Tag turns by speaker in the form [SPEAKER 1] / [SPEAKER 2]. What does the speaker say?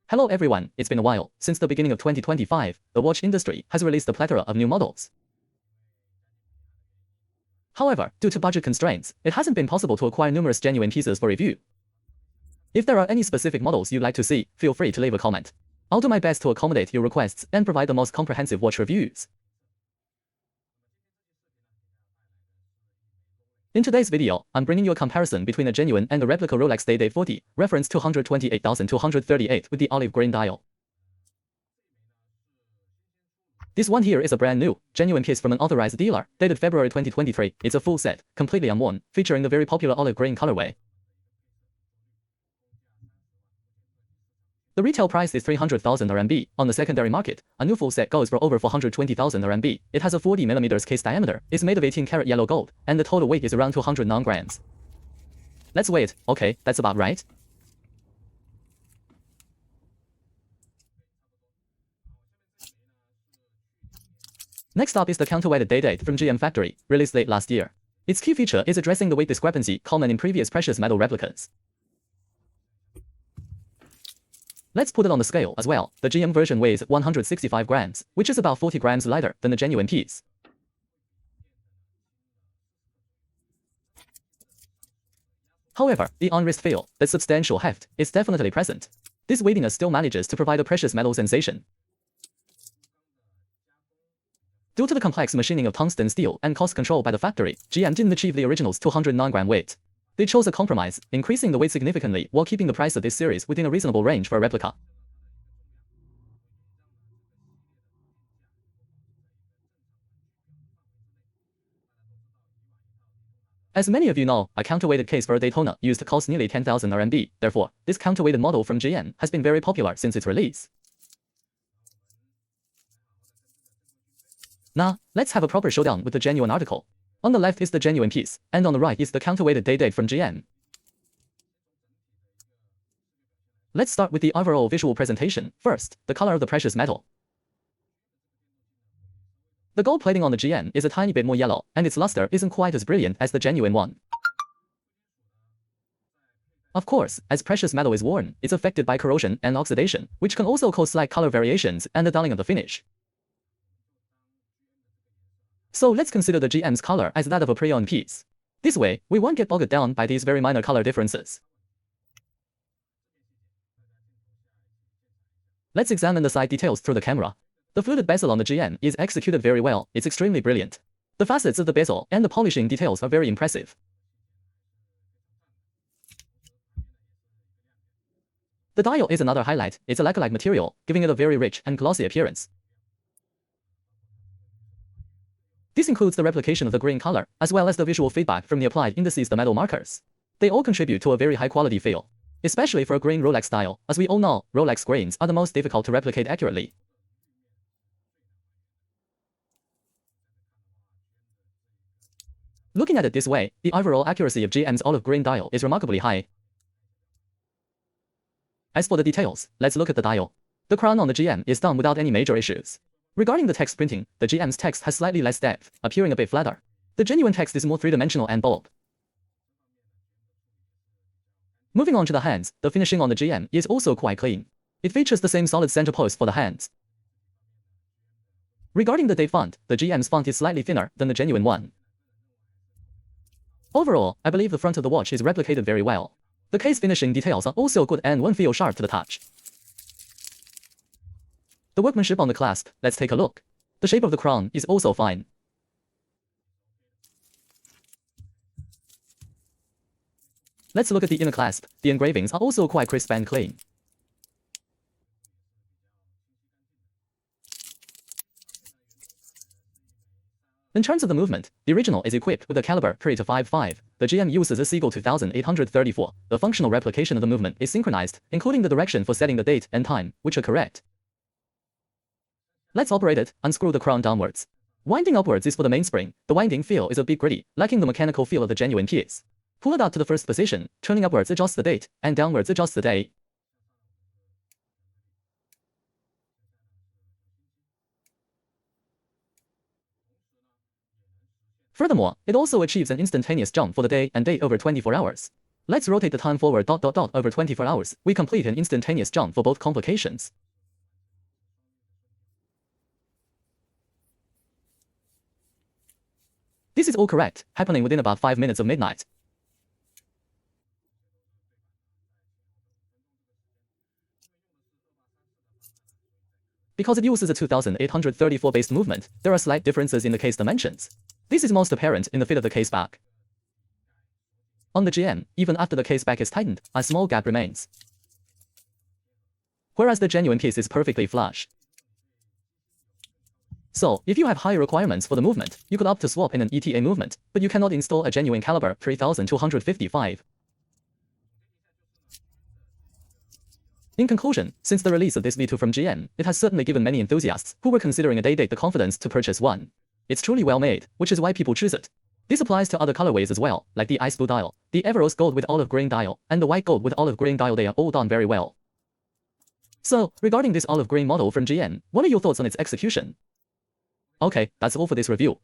[SPEAKER 1] Hello everyone, it's been a while. Since the beginning of 2025, the watch industry has released a plethora of new models. However, due to budget constraints, it hasn't been possible to acquire numerous genuine pieces for review. If there are any specific models you'd like to see, feel free to leave a comment. I'll do my best to accommodate your requests and provide the most comprehensive watch reviews. In today's video, I'm bringing you a comparison between a genuine and a replica Rolex DD40, reference 228,238 with the olive green dial. This one here is a brand new, genuine piece from an authorized dealer, dated February 2023. It's a full set, completely unworn, featuring the very popular olive green colorway. The retail price is 300,000 RMB. On the secondary market, a new full set goes for over 420,000 RMB. It has a 40mm case diameter, is made of 18-karat yellow gold, and the total weight is around 209 grams. Let's weigh it. Okay, that's about right. Next up is the counterweighted day-date from GM factory, released late last year. Its key feature is addressing the weight discrepancy common in previous precious metal replicas. Let's put it on the scale as well. The GM version weighs 165 grams, which is about 40 grams lighter than the genuine piece. However, the on-wrist feel, that substantial heft, is definitely present. This weightiness still manages to provide a precious metal sensation. Due to the complex machining of tungsten steel and cost control by the factory, GM didn't achieve the original's 209-gram weight. They chose a compromise, increasing the weight significantly while keeping the price of this series within a reasonable range for a replica. As many of you know, a counterweighted case for a Daytona used to cost nearly 10,000 RMB. Therefore, this counterweighted model from GM has been very popular since its release. Now, let's have a proper showdown with the genuine article. On the left is the genuine piece, and on the right is the counterweighted day-date from GM. Let's start with the overall visual presentation. First, the color of the precious metal. The gold plating on the GM is a tiny bit more yellow, and its luster isn't quite as brilliant as the genuine one. Of course, as precious metal is worn, it's affected by corrosion and oxidation, which can also cause slight color variations and the dulling of the finish. So let's consider the GM's color as that of a pre-owned piece. This way, we won't get bogged down by these very minor color differences. Let's examine the side details through the camera. The fluted bezel on the GM is executed very well. It's extremely brilliant. The facets of the bezel and the polishing details are very impressive. The dial is another highlight. It's a lacquer-like material, giving it a very rich and glossy appearance. This includes the replication of the green color, as well as the visual feedback from the applied indices, the metal markers. They all contribute to a very high-quality feel, especially for a green Rolex dial. As we all know, Rolex grains are the most difficult to replicate accurately. Looking at it this way, the overall accuracy of GM's olive green dial is remarkably high. As for the details, let's look at the dial. The crown on the GM is done without any major issues. Regarding the text printing, the GM's text has slightly less depth, appearing a bit flatter. The genuine text is more three-dimensional and bold. Moving on to the hands, the finishing on the GM is also quite clean. It features the same solid center post for the hands. Regarding the date font, the GM's font is slightly thinner than the genuine one. Overall, I believe the front of the watch is replicated very well. The case finishing details are also good and one feel sharp to the touch. The workmanship on the clasp, let's take a look. The shape of the crown is also fine. Let's look at the inner clasp. The engravings are also quite crisp and clean. In terms of the movement, the original is equipped with a caliber 3-5.5. The GM uses a Seagull 2834. The functional replication of the movement is synchronized, including the direction for setting the date and time, which are correct. Let's operate it. Unscrew the crown downwards. Winding upwards is for the mainspring. The winding feel is a bit gritty, lacking the mechanical feel of the genuine piece. Pull it out to the first position. Turning upwards adjusts the date, and downwards adjusts the day. Furthermore, it also achieves an instantaneous jump for the day and date over 24 hours. Let's rotate the time forward ... over 24 hours. We complete an instantaneous jump for both complications. This is all correct, happening within about 5 minutes of midnight. Because it uses a 2834 based movement, there are slight differences in the case dimensions. This is most apparent in the fit of the case back. On the GM, even after the case back is tightened, a small gap remains. Whereas the genuine piece is perfectly flush. So, if you have higher requirements for the movement, you could opt to swap in an ETA movement, but you cannot install a genuine caliber 3255. In conclusion, since the release of this V2 from GM, it has certainly given many enthusiasts who were considering a day-date the confidence to purchase one. It's truly well made, which is why people choose it. This applies to other colorways as well, like the ice blue dial, the Everose gold with olive green dial, and the white gold with olive green dial. They are all done very well. So, regarding this olive green model from GM, what are your thoughts on its execution? Okay, that's all for this review.